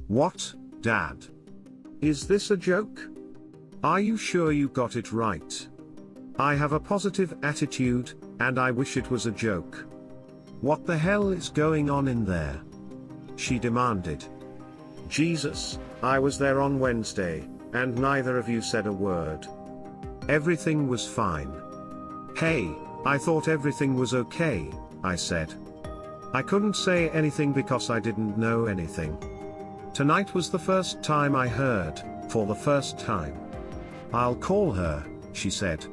What, Dad? Is this a joke? Are you sure you got it right? I have a positive attitude, and I wish it was a joke. What the hell is going on in there? She demanded. Jesus, I was there on Wednesday, and neither of you said a word. Everything was fine. Hey, I thought everything was okay, I said. I couldn't say anything because I didn't know anything. Tonight was the first time I heard, for the first time. I'll call her, she said.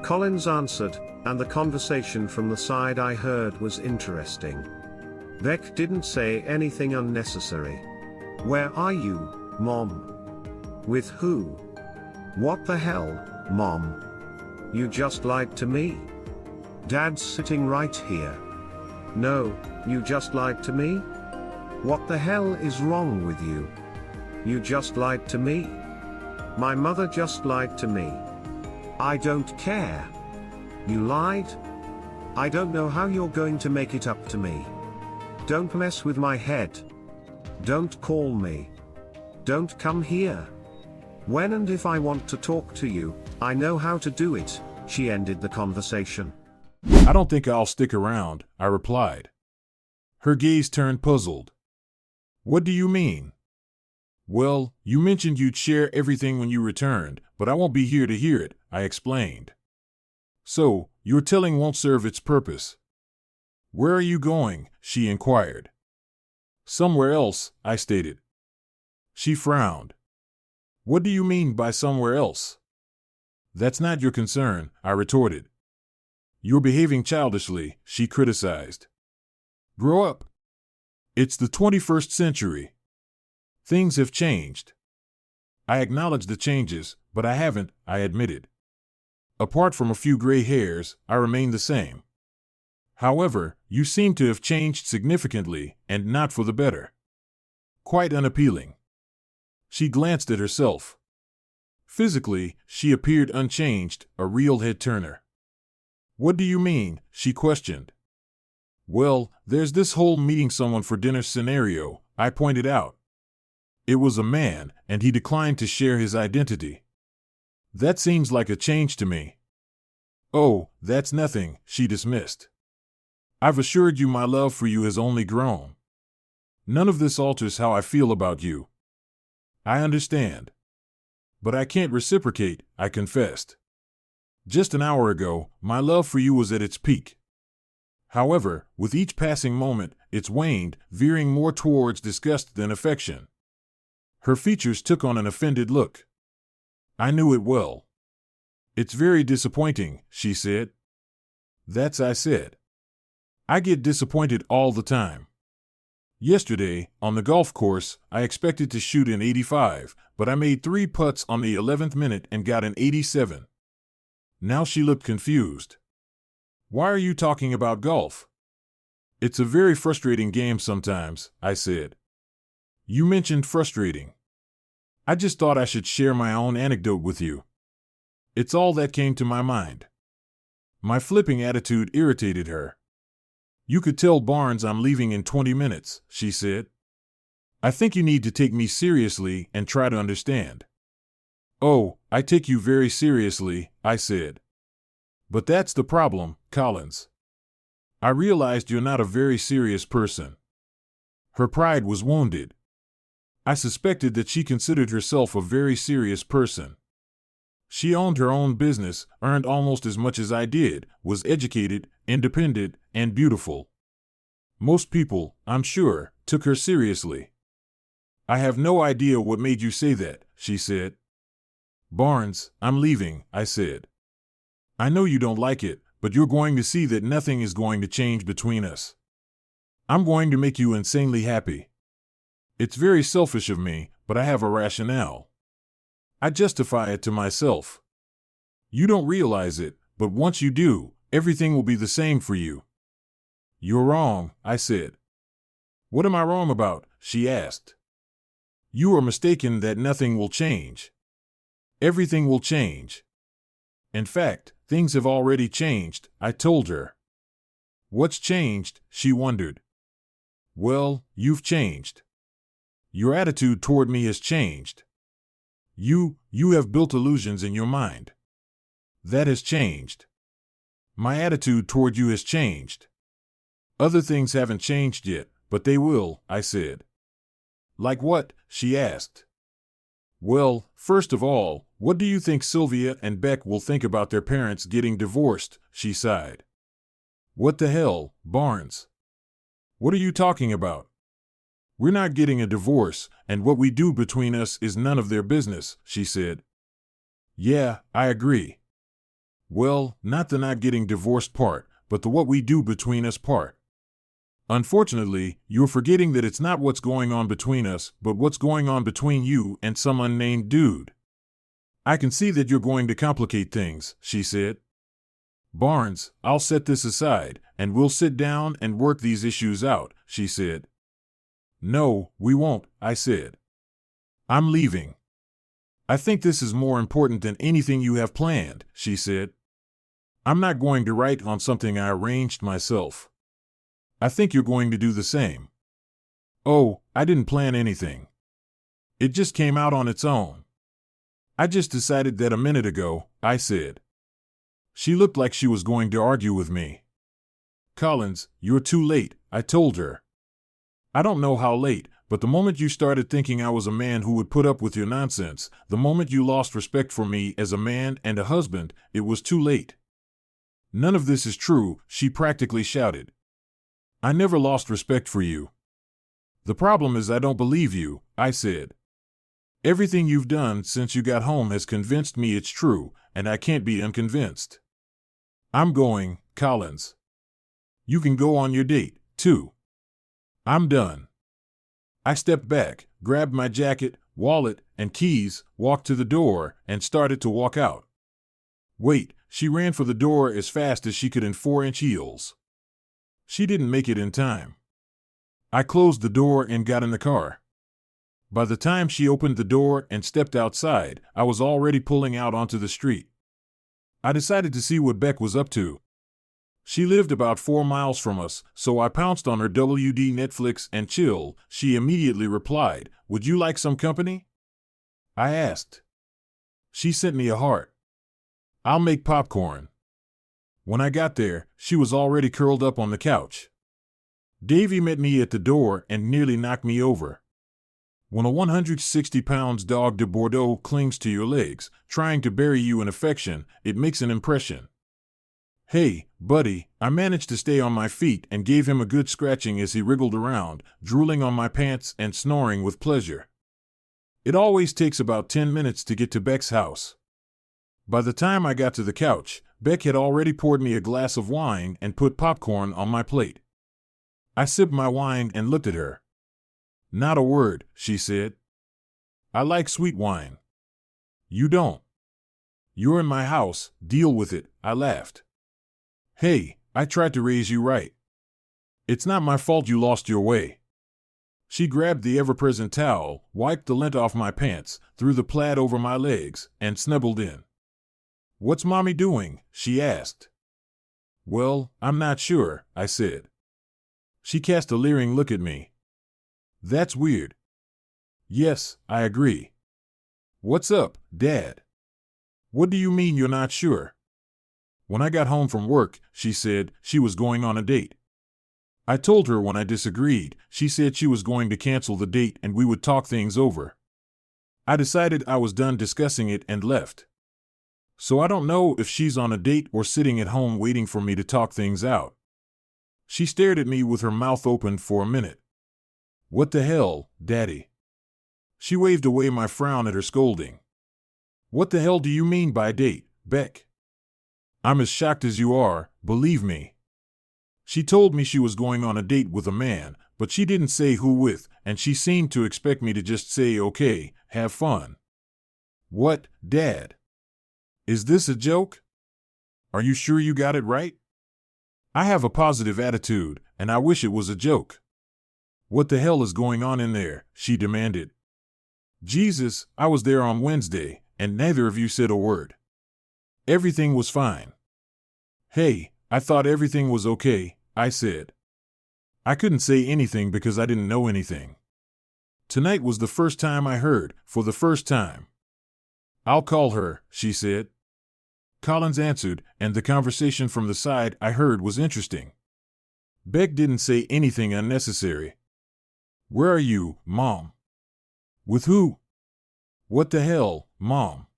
Collins answered, and the conversation from the side I heard was interesting. Beck didn't say anything unnecessary. Where are you, Mom? With who? What the hell, Mom? You just lied to me? Dad's sitting right here. No, you just lied to me? What the hell is wrong with you? You just lied to me? My mother just lied to me. I don't care. You lied? I don't know how you're going to make it up to me. Don't mess with my head. Don't call me. Don't come here. When and if I want to talk to you, I know how to do it, she ended the conversation. I don't think I'll stick around, I replied. Her gaze turned puzzled. What do you mean? Well, you mentioned you'd share everything when you returned, but I won't be here to hear it, I explained. So, your telling won't serve its purpose. Where are you going? She inquired. Somewhere else, I stated. She frowned. What do you mean by somewhere else? That's not your concern, I retorted. You're behaving childishly, she criticized. Grow up. It's the 21st century. Things have changed. I acknowledge the changes, but I haven't, I admitted. Apart from a few gray hairs, I remain the same. However, you seem to have changed significantly, and not for the better. Quite unappealing. She glanced at herself. Physically, she appeared unchanged, a real head-turner. What do you mean? She questioned. Well, there's this whole meeting someone for dinner scenario, I pointed out. It was a man, and he declined to share his identity. That seems like a change to me. Oh, that's nothing, she dismissed. I've assured you my love for you has only grown. None of this alters how I feel about you. I understand. But I can't reciprocate, I confessed. Just an hour ago, my love for you was at its peak. However, with each passing moment, it's waned, veering more towards disgust than affection. Her features took on an offended look. I knew it well. It's very disappointing, she said. That's I said. I get disappointed all the time. Yesterday, on the golf course, I expected to shoot an 85, but I made 3 putts on the 11th minute and got an 87. Now she looked confused. Why are you talking about golf? It's a very frustrating game sometimes, I said. You mentioned frustrating. I just thought I should share my own anecdote with you. It's all that came to my mind. My flipping attitude irritated her. You could tell Barnes I'm leaving in 20 minutes, she said. I think you need to take me seriously and try to understand. Oh, I take you very seriously, I said. But that's the problem, Collins. I realized you're not a very serious person. Her pride was wounded. I suspected that she considered herself a very serious person. She owned her own business, earned almost as much as I did, was educated, independent, and beautiful. Most people, I'm sure, took her seriously. I have no idea what made you say that, she said. Barnes, I'm leaving, I said. I know you don't like it, but you're going to see that nothing is going to change between us. I'm going to make you insanely happy. It's very selfish of me, but I have a rationale. I justify it to myself. You don't realize it, but once you do, everything will be the same for you. You're wrong, I said. What am I wrong about? She asked. You are mistaken that nothing will change. Everything will change. In fact, things have already changed, I told her. What's changed? She wondered. Well, you've changed. Your attitude toward me has changed. You have built illusions in your mind. That has changed. My attitude toward you has changed. Other things haven't changed yet, but they will, I said. Like what? She asked. Well, first of all, what do you think Sylvia and Beck will think about their parents getting divorced? She sighed. What the hell, Barnes? What are you talking about? We're not getting a divorce, and what we do between us is none of their business, she said. Yeah, I agree. Well, not the not getting divorced part, but the what we do between us part. Unfortunately, you're forgetting that it's not what's going on between us, but what's going on between you and some unnamed dude. I can see that you're going to complicate things, she said. Barnes, I'll set this aside, and we'll sit down and work these issues out, she said. No, we won't, I said. I'm leaving. I think this is more important than anything you have planned, she said. I'm not going to write on something I arranged myself. I think you're going to do the same. Oh, I didn't plan anything. It just came out on its own. I just decided that a minute ago, I said. She looked like she was going to argue with me. Collins, you're too late, I told her. I don't know how late, but the moment you started thinking I was a man who would put up with your nonsense, the moment you lost respect for me as a man and a husband, it was too late. None of this is true, she practically shouted. I never lost respect for you. The problem is I don't believe you, I said. Everything you've done since you got home has convinced me it's true, and I can't be unconvinced. I'm going, Collins. You can go on your date, too. I'm done. I stepped back, grabbed my jacket, wallet, and keys, walked to the door, and started to walk out. Wait, she ran for the door as fast as she could in 4-inch heels. She didn't make it in time. I closed the door and got in the car. By the time she opened the door and stepped outside, I was already pulling out onto the street. I decided to see what Beck was up to. She lived about 4 miles from us, so I pounced on her WD Netflix and chill. She immediately replied, "Would you like some company?" I asked. She sent me a heart. "I'll make popcorn." When I got there, she was already curled up on the couch. Davy met me at the door and nearly knocked me over. When a 160-pound dog de Bordeaux clings to your legs, trying to bury you in affection, it makes an impression. Hey, buddy, I managed to stay on my feet and gave him a good scratching as he wriggled around, drooling on my pants and snoring with pleasure. It always takes about 10 minutes to get to Beck's house. By the time I got to the couch, Beck had already poured me a glass of wine and put popcorn on my plate. I sipped my wine and looked at her. "Not a word," she said. "I like sweet wine." "You don't." "You're in my house, deal with it," I laughed. "Hey, I tried to raise you right. It's not my fault you lost your way." She grabbed the ever-present towel, wiped the lint off my pants, threw the plaid over my legs, and snuggled in. "What's Mommy doing?" she asked. "Well, I'm not sure," I said. She cast a leering look at me. "That's weird." "Yes, I agree." "What's up, Dad?" "What do you mean you're not sure?" When I got home from work, she said she was going on a date. I told her when I disagreed. She said she was going to cancel the date and we would talk things over. I decided I was done discussing it and left. So I don't know if she's on a date or sitting at home waiting for me to talk things out. She stared at me with her mouth open for a minute. "What the hell, Daddy?" She waved away my frown at her scolding. "What the hell do you mean by date, Beck?" "I'm as shocked as you are, believe me." She told me she was going on a date with a man, but she didn't say who with, and she seemed to expect me to just say, "Okay, have fun." "What, Dad? Is this a joke? Are you sure you got it right?" I have a positive attitude, and I wish it was a joke. "What the hell is going on in there?" she demanded. "Jesus, I was there on Wednesday, and neither of you said a word. Everything was fine." "Hey, I thought everything was okay," I said. I couldn't say anything because I didn't know anything. Tonight was the first time I heard, for the first time. I'll call her, she said. Collins answered, and the conversation from the side I heard was interesting. Beck didn't say anything unnecessary. Where are you, Mom? With who? What the hell, Mom?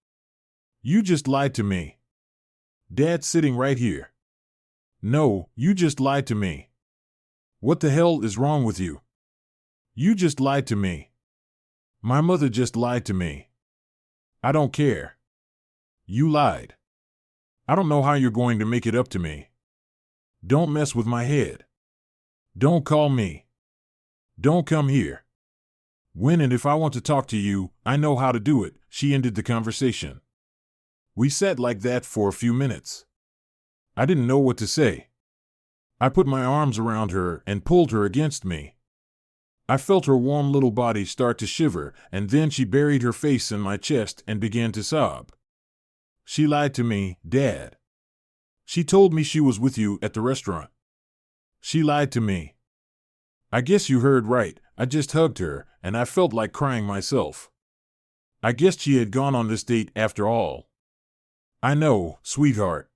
You just lied to me. Dad's sitting right here. No, you just lied to me. What the hell is wrong with you? You just lied to me. My mother just lied to me. I don't care. You lied. I don't know how you're going to make it up to me. Don't mess with my head. Don't call me. Don't come here. When and if I want to talk to you, I know how to do it, she ended the conversation. We sat like that for a few minutes. I didn't know what to say. I put my arms around her and pulled her against me. I felt her warm little body start to shiver, and then she buried her face in my chest and began to sob. She lied to me, Dad. She told me she was with you at the restaurant. She lied to me. I guess you heard right, I just hugged her, and I felt like crying myself. I guessed she had gone on this date after all. I know, sweetheart.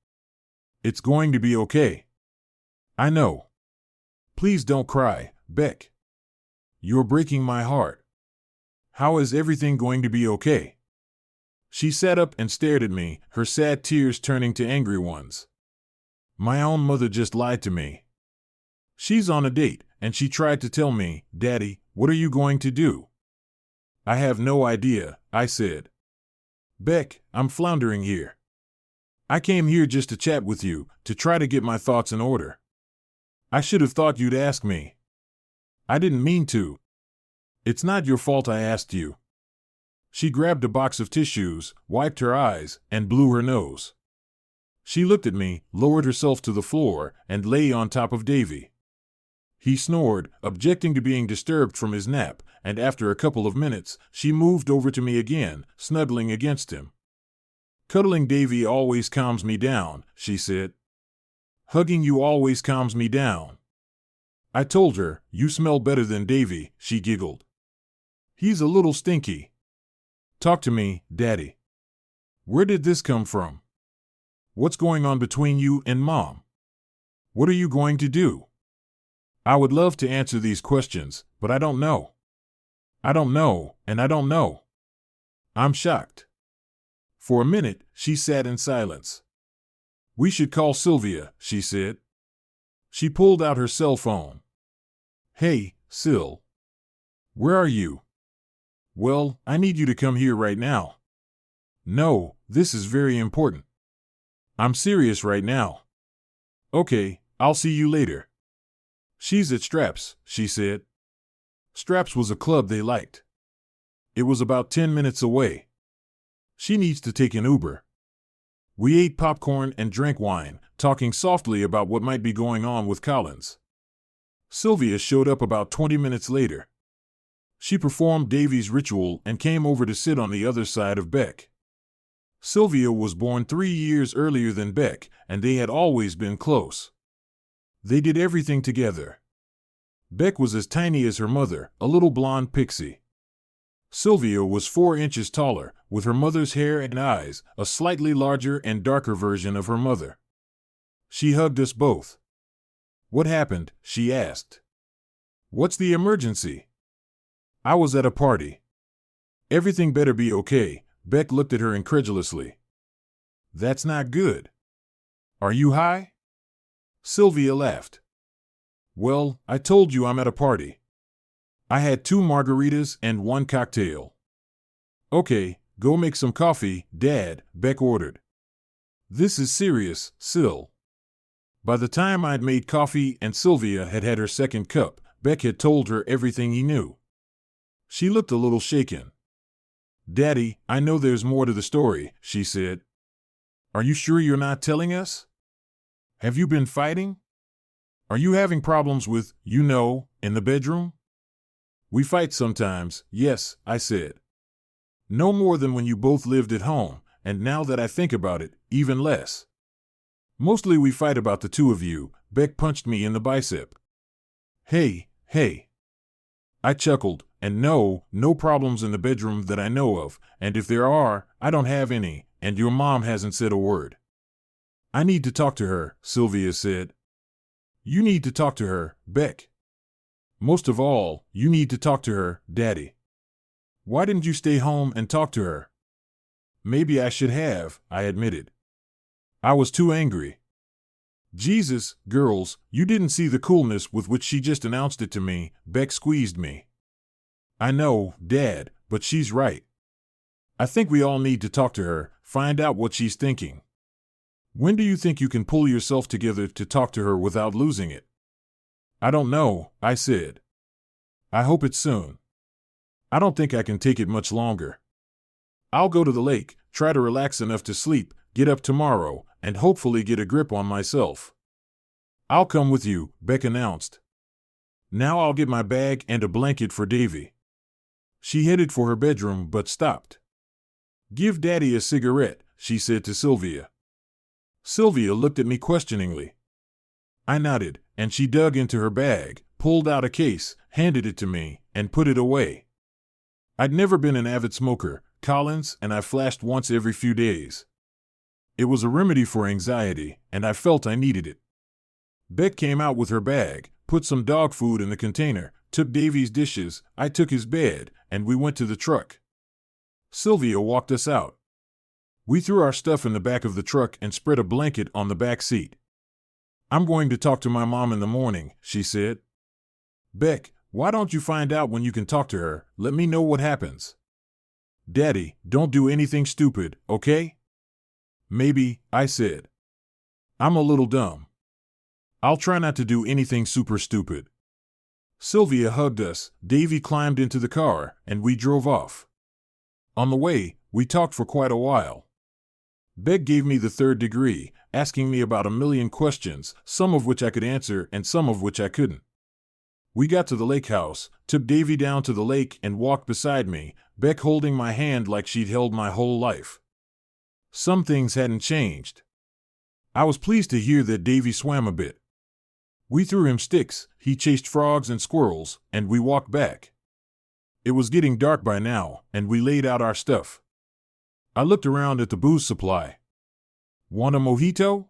It's going to be okay. I know. Please don't cry, Beck. You're breaking my heart. How is everything going to be okay? She sat up and stared at me, her sad tears turning to angry ones. My own mother just lied to me. She's on a date, and she tried to tell me, Daddy, what are you going to do? I have no idea, I said. Beck, I'm floundering here. I came here just to chat with you, to try to get my thoughts in order. I should have thought you'd ask me. I didn't mean to. It's not your fault I asked you. She grabbed a box of tissues, wiped her eyes, and blew her nose. She looked at me, lowered herself to the floor, and lay on top of Davy. He snored, objecting to being disturbed from his nap, and after a couple of minutes, she moved over to me again, snuggling against him. Cuddling Davy always calms me down, she said. Hugging you always calms me down. I told her, you smell better than Davy, she giggled. He's a little stinky. Talk to me, Daddy. Where did this come from? What's going on between you and Mom? What are you going to do? I would love to answer these questions, but I don't know. I don't know, and I don't know. I'm shocked. For a minute, she sat in silence. We should call Sylvia, she said. She pulled out her cell phone. Hey, Syl. Where are you? Well, I need you to come here right now. No, this is very important. I'm serious right now. Okay, I'll see you later. She's at Straps, she said. Straps was a club they liked. It was about 10 minutes away. She needs to take an Uber. We ate popcorn and drank wine, talking softly about what might be going on with Collins. Sylvia showed up about 20 minutes later. She performed Davy's ritual and came over to sit on the other side of Beck. Sylvia was born 3 years earlier than Beck, and they had always been close. They did everything together. Beck was as tiny as her mother, a little blonde pixie. Sylvia was 4 inches taller, with her mother's hair and eyes, a slightly larger and darker version of her mother. She hugged us both. What happened? She asked. What's the emergency? I was at a party. Everything better be okay. Beck looked at her incredulously. That's not good. Are you high? Sylvia laughed. Well, I told you I'm at a party. I had 2 margaritas and 1 cocktail. Okay, go make some coffee, Dad, Beck ordered. This is serious, Syl. By the time I'd made coffee and Sylvia had had her second cup, Beck had told her everything he knew. She looked a little shaken. Daddy, I know there's more to the story, she said. Are you sure you're not telling us? Have you been fighting? Are you having problems with, in the bedroom? We fight sometimes, yes, I said. No more than when you both lived at home, and now that I think about it, even less. Mostly we fight about the 2 of you. Beck punched me in the bicep. Hey. I chuckled, and no, no problems in the bedroom that I know of, and if there are, I don't have any, and your mom hasn't said a word. I need to talk to her, Sylvia said. You need to talk to her, Beck. Most of all, you need to talk to her, Daddy. Why didn't you stay home and talk to her? Maybe I should have, I admitted. I was too angry. Jesus, girls, you didn't see the coolness with which she just announced it to me. Beck squeezed me. I know, Dad, but she's right. I think we all need to talk to her, find out what she's thinking. When do you think you can pull yourself together to talk to her without losing it? I don't know, I said. I hope it's soon. I don't think I can take it much longer. I'll go to the lake, try to relax enough to sleep, get up tomorrow, and hopefully get a grip on myself. I'll come with you, Beck announced. Now I'll get my bag and a blanket for Davy. She headed for her bedroom but stopped. Give Daddy a cigarette, she said to Sylvia. Sylvia looked at me questioningly. I nodded, and she dug into her bag, pulled out a case, handed it to me, and put it away. I'd never been an avid smoker, Collins, and I flashed once every few days. It was a remedy for anxiety, and I felt I needed it. Beck came out with her bag, put some dog food in the container, took Davy's dishes, I took his bed, and we went to the truck. Sylvia walked us out. We threw our stuff in the back of the truck and spread a blanket on the back seat. I'm going to talk to my mom in the morning, she said. Beck, why don't you find out when you can talk to her? Let me know what happens. Daddy, don't do anything stupid, okay? Maybe, I said. I'm a little dumb. I'll try not to do anything super stupid. Sylvia hugged us, Davy climbed into the car, and we drove off. On the way, we talked for quite a while. Beck gave me the third degree, asking me about a million questions, some of which I could answer and some of which I couldn't. We got to the lake house, took Davy down to the lake and walked beside me, Beck holding my hand like she'd held my whole life. Some things hadn't changed. I was pleased to hear that Davy swam a bit. We threw him sticks, he chased frogs and squirrels, and we walked back. It was getting dark by now, and we laid out our stuff. I looked around at the booze supply. Want a mojito?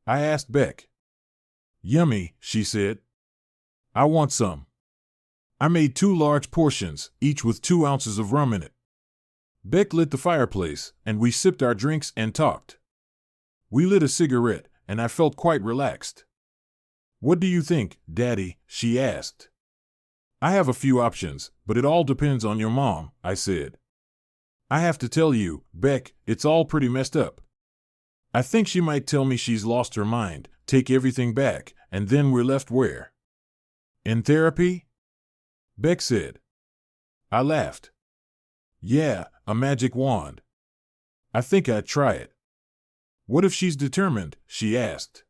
I asked Beck. Yummy, she said. I want some. I made 2 large portions, each with 2 ounces of rum in it. Beck lit the fireplace, and we sipped our drinks and talked. We lit a cigarette, and I felt quite relaxed. What do you think, Daddy? She asked. I have a few options, but it all depends on your mom, I said. I have to tell you, Beck, it's all pretty messed up. I think she might tell me she's lost her mind, take everything back, and then we're left where? In therapy? Beck said. I laughed. Yeah, a magic wand. I think I'd try it. What if she's determined? She asked.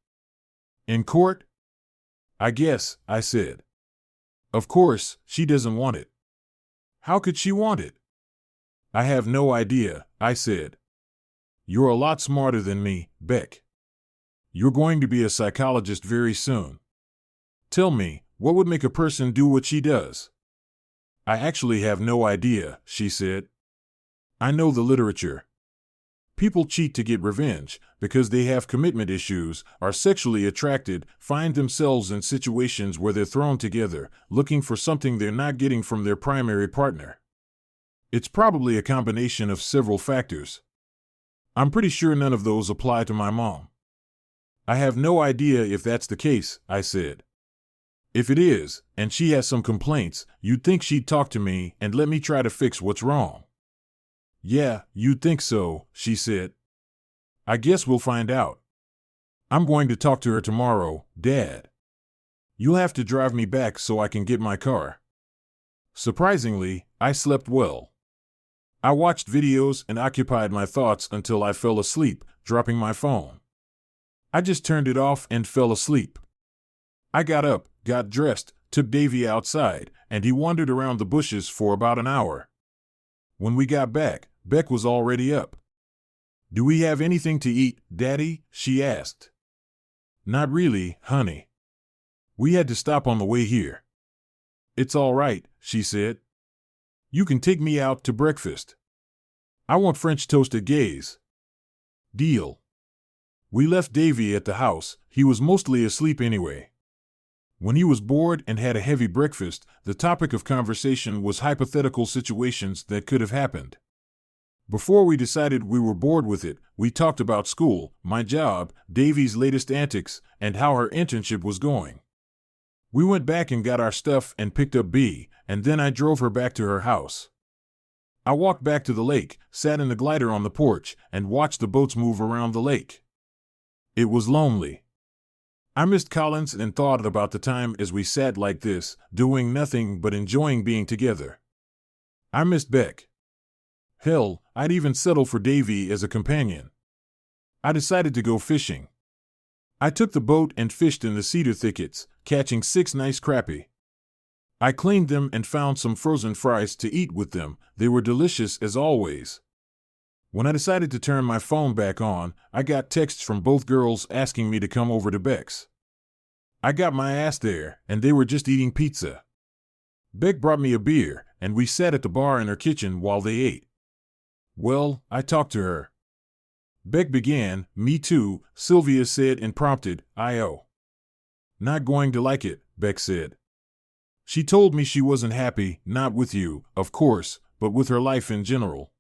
In court? I guess, I said. Of course, she doesn't want it. How could she want it? I have no idea, I said. You're a lot smarter than me, Beck. You're going to be a psychologist very soon. Tell me, what would make a person do what she does? I actually have no idea, she said. I know the literature. People cheat to get revenge because they have commitment issues, are sexually attracted, find themselves in situations where they're thrown together, looking for something they're not getting from their primary partner. It's probably a combination of several factors. I'm pretty sure none of those apply to my mom. I have no idea if that's the case, I said. If it is, and she has some complaints, you'd think she'd talk to me and let me try to fix what's wrong. Yeah, you'd think so, she said. I guess we'll find out. I'm going to talk to her tomorrow, Dad. You'll have to drive me back so I can get my car. Surprisingly, I slept well. I watched videos and occupied my thoughts until I fell asleep, dropping my phone. I just turned it off and fell asleep. I got up, got dressed, took Davy outside, and he wandered around the bushes for about an hour. When we got back, Beck was already up. Do we have anything to eat, Daddy? She asked. Not really, honey. We had to stop on the way here. It's all right, she said. You can take me out to breakfast. I want French toast at Gay's. Deal. We left Davy at the house. He was mostly asleep anyway. When he was bored and had a heavy breakfast, the topic of conversation was hypothetical situations that could have happened. Before we decided we were bored with it, we talked about school, my job, Davy's latest antics, and how her internship was going. We went back and got our stuff and picked up B, and then I drove her back to her house. I walked back to the lake, sat in the glider on the porch, and watched the boats move around the lake. It was lonely. I missed Collins and thought about the time as we sat like this, doing nothing but enjoying being together. I missed Beck. Hell, I'd even settle for Davy as a companion. I decided to go fishing. I took the boat and fished in the cedar thickets, catching 6 nice crappie. I cleaned them and found some frozen fries to eat with them. They were delicious as always. When I decided to turn my phone back on, I got texts from both girls asking me to come over to Beck's. I got my ass there, and they were just eating pizza. Beck brought me a beer, and we sat at the bar in her kitchen while they ate. Well, I talked to her. Beck began, "Me too," Sylvia said and prompted, "I-O." "Not going to like it," Beck said. She told me she wasn't happy, not with you, of course, but with her life in general.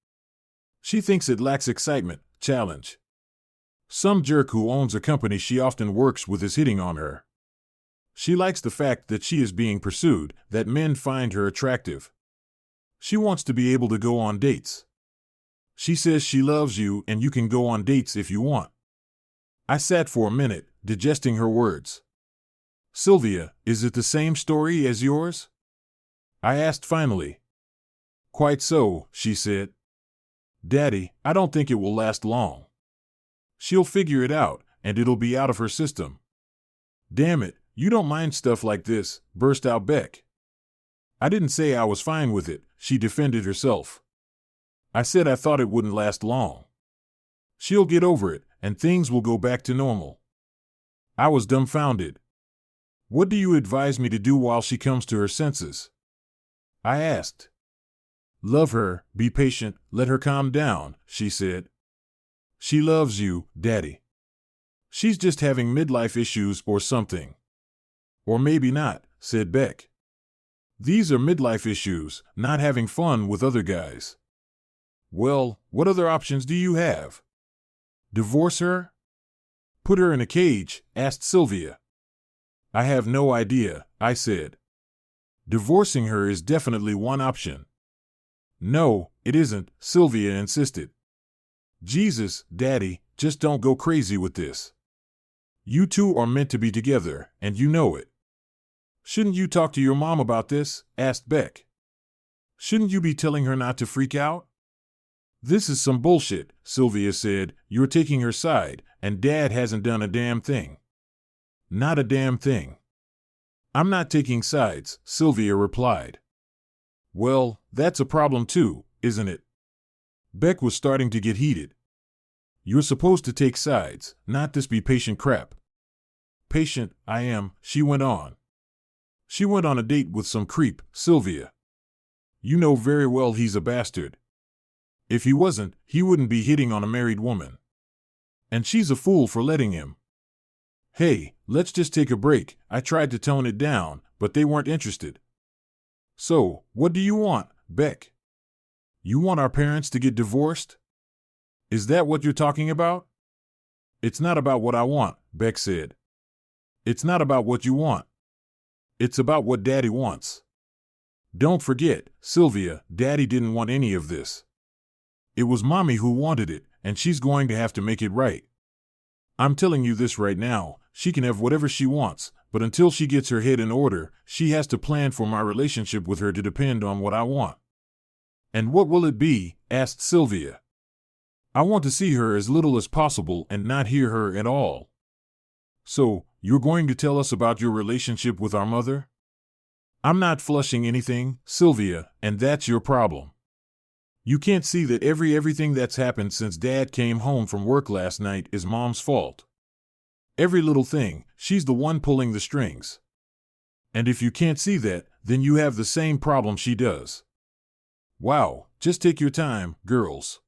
She thinks it lacks excitement, challenge. Some jerk who owns a company she often works with is hitting on her. She likes the fact that she is being pursued, that men find her attractive. She wants to be able to go on dates. She says she loves you and you can go on dates if you want. I sat for a minute, digesting her words. "Sylvia, is it the same story as yours?" I asked finally. "Quite so," she said. "Daddy, I don't think it will last long. She'll figure it out, and it'll be out of her system." "Damn it, you don't mind stuff like this," burst out Beck. "I didn't say I was fine with it," she defended herself. "I said I thought it wouldn't last long. She'll get over it, and things will go back to normal." I was dumbfounded. "What do you advise me to do while she comes to her senses?" I asked. "Love her, be patient, let her calm down," she said. "She loves you, Daddy. She's just having midlife issues or something." "Or maybe not," said Beck. "These are midlife issues, not having fun with other guys." "Well, what other options do you have?" "Divorce her?" "Put her in a cage?" asked Sylvia. "I have no idea," I said. "Divorcing her is definitely one option." "No, it isn't," Sylvia insisted. "Jesus, Daddy, just don't go crazy with this. You two are meant to be together, and you know it." "Shouldn't you talk to your mom about this?" asked Beck. "Shouldn't you be telling her not to freak out?" "This is some bullshit," Sylvia said. "You're taking her side, and Dad hasn't done a damn thing." "Not a damn thing." "I'm not taking sides," Sylvia replied. "Well, that's a problem too, isn't it?" Beck was starting to get heated. "You're supposed to take sides, not this be patient crap." "Patient, I am," she went on. "She went on a date with some creep, Sylvia. You know very well he's a bastard. If he wasn't, he wouldn't be hitting on a married woman. And she's a fool for letting him. Hey, let's just take a break. I tried to tone it down, but they weren't interested." "So, what do you want, Beck? You want our parents to get divorced? Is that what you're talking about?" "It's not about what I want," Beck said. "It's not about what you want. It's about what Daddy wants. Don't forget, Sylvia, Daddy didn't want any of this. It was Mommy who wanted it, and she's going to have to make it right. I'm telling you this right now, she can have whatever she wants, but until she gets her head in order, she has to plan for my relationship with her to depend on what I want." "And what will it be?" asked Sylvia. "I want to see her as little as possible and not hear her at all." "So, you're going to tell us about your relationship with our mother?" "I'm not flushing anything, Sylvia, and that's your problem. You can't see that everything that's happened since Dad came home from work last night is Mom's fault. Every little thing, she's the one pulling the strings. And if you can't see that, then you have the same problem she does. Wow, just take your time, girls.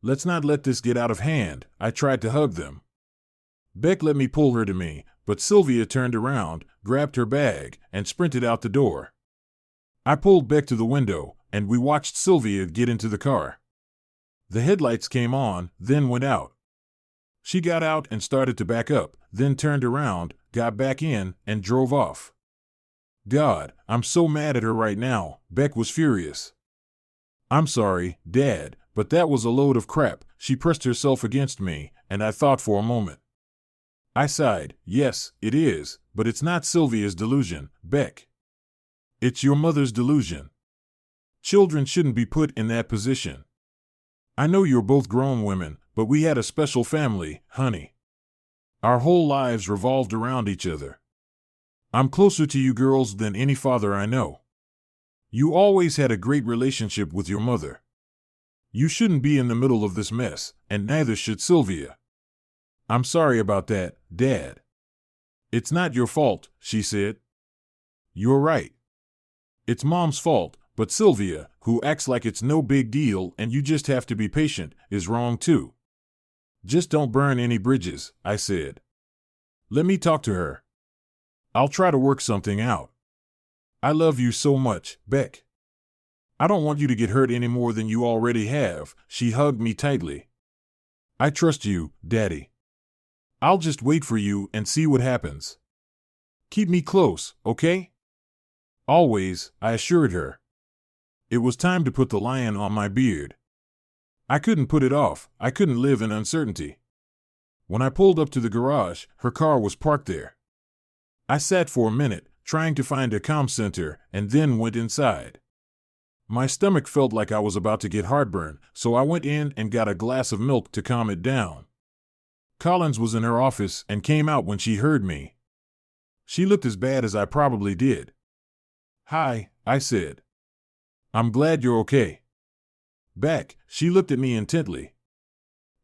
Let's not let this get out of hand. I tried to hug them. Beck let me pull her to me, but Sylvia turned around, grabbed her bag, and sprinted out the door. I pulled Beck to the window, and we watched Sylvia get into the car. The headlights came on, then went out. She got out and started to back up, then turned around, got back in, and drove off. God, I'm so mad at her right now, Beck was furious. I'm sorry, Dad, but that was a load of crap. She pressed herself against me, and I thought for a moment. I sighed, yes, it is, but it's not Sylvia's delusion, Beck. It's your mother's delusion. Children shouldn't be put in that position. I know you're both grown women, but we had a special family, honey. Our whole lives revolved around each other. I'm closer to you girls than any father I know. You always had a great relationship with your mother. You shouldn't be in the middle of this mess, and neither should Sylvia. I'm sorry about that, Dad. It's not your fault, she said. You're right. It's Mom's fault, but Sylvia, who acts like it's no big deal and you just have to be patient, is wrong too. Just don't burn any bridges, I said. Let me talk to her. I'll try to work something out. I love you so much, Beck. I don't want you to get hurt any more than you already have, she hugged me tightly. I trust you, Daddy. I'll just wait for you and see what happens. Keep me close, okay? Always, I assured her. It was time to put the lion on my beard. I couldn't put it off, I couldn't live in uncertainty. When I pulled up to the garage, her car was parked there. I sat for a minute, trying to find a comm center, and then went inside. My stomach felt like I was about to get heartburn, so I went in and got a glass of milk to calm it down. Collins was in her office and came out when she heard me. She looked as bad as I probably did. Hi, I said. I'm glad you're okay. Beck, she looked at me intently.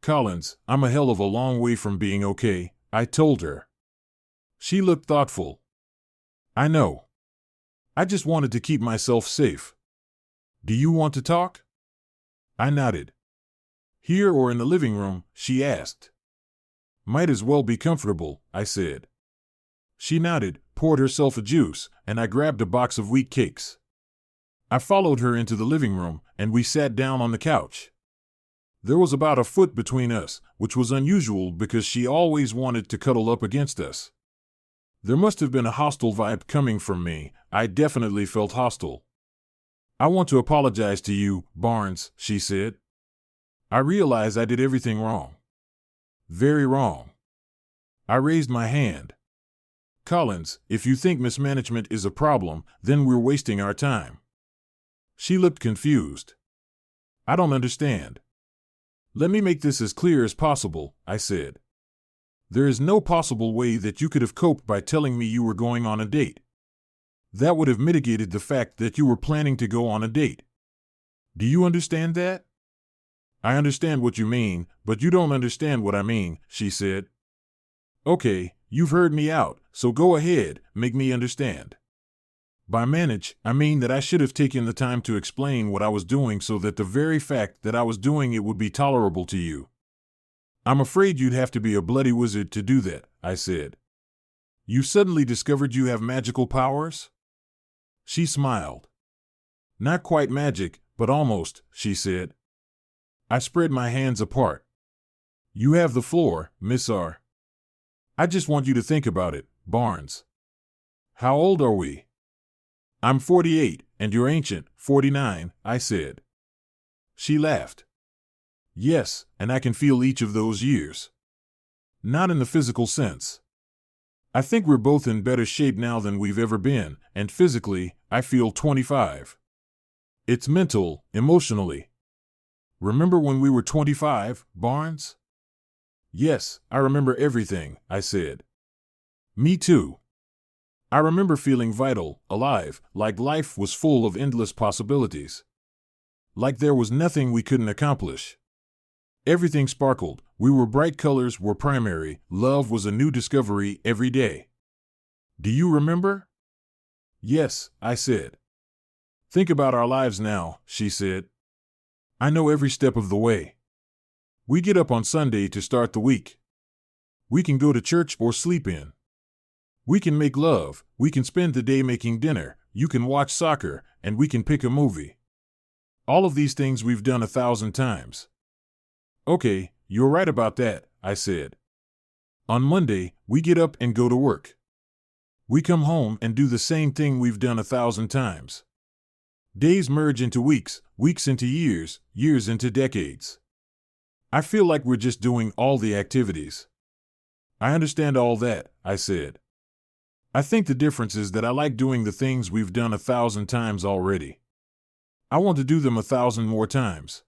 Collins, I'm a hell of a long way from being okay, I told her. She looked thoughtful. I know. I just wanted to keep myself safe. Do you want to talk? I nodded. Here or in the living room, she asked. Might as well be comfortable, I said. She nodded, poured herself a juice, and I grabbed a box of wheat cakes. I followed her into the living room, and we sat down on the couch. There was about a foot between us, which was unusual because she always wanted to cuddle up against us. There must have been a hostile vibe coming from me. I definitely felt hostile. I want to apologize to you, Barnes, she said. I realize I did everything wrong. Very wrong. I raised my hand. Collins, if you think mismanagement is a problem, then we're wasting our time. She looked confused. I don't understand. Let me make this as clear as possible, I said. There is no possible way that you could have coped by telling me you were going on a date. That would have mitigated the fact that you were planning to go on a date. Do you understand that? I understand what you mean, but you don't understand what I mean, she said. Okay, you've heard me out, so go ahead, make me understand. By manage, I mean that I should have taken the time to explain what I was doing so that the very fact that I was doing it would be tolerable to you. I'm afraid you'd have to be a bloody wizard to do that, I said. You suddenly discovered you have magical powers? She smiled. Not quite magic, but almost, she said. I spread my hands apart. You have the floor, Miss R. I just want you to think about it, Barnes. How old are we? I'm 48, and you're ancient, 49, I said. She laughed. Yes, and I can feel each of those years. Not in the physical sense. I think we're both in better shape now than we've ever been, and physically, I feel 25. It's mental, emotionally. Remember when we were 25, Barnes? Yes, I remember everything, I said. Me too. I remember feeling vital, alive, like life was full of endless possibilities. Like there was nothing we couldn't accomplish. Everything sparkled, we were bright, colors were primary, love was a new discovery every day. Do you remember? Yes, I said. Think about our lives now, she said. I know every step of the way. We get up on Sunday to start the week. We can go to church or sleep in. We can make love, we can spend the day making dinner, you can watch soccer, and we can pick a movie. All of these things we've done 1,000 times. Okay, you're right about that, I said. On Monday, we get up and go to work. We come home and do the same thing we've done 1,000 times. Days merge into weeks, weeks into years, years into decades. I feel like we're just doing all the activities. I understand all that, I said. I think the difference is that I like doing the things we've done 1,000 times already. I want to do them 1,000 more times.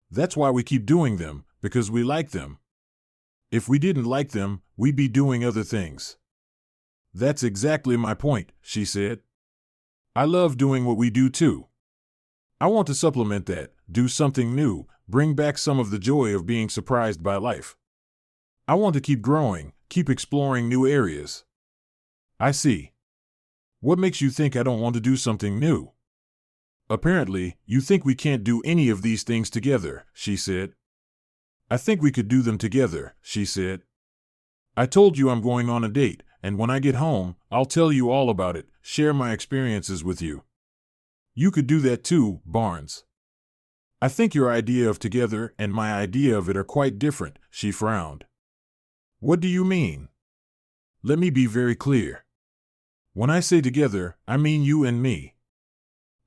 That's why we keep doing them, because we like them. If we didn't like them, we'd be doing other things. That's exactly my point, she said. I love doing what we do too. I want to supplement that, do something new, bring back some of the joy of being surprised by life. I want to keep growing, keep exploring new areas. I see. What makes you think I don't want to do something new? Apparently, you think we can't do any of these things together, she said. I think we could do them together, she said. I told you I'm going on a date, and when I get home, I'll tell you all about it, share my experiences with you. You could do that too, Barnes. I think your idea of together and my idea of it are quite different, she frowned. What do you mean? Let me be very clear. When I say together, I mean you and me.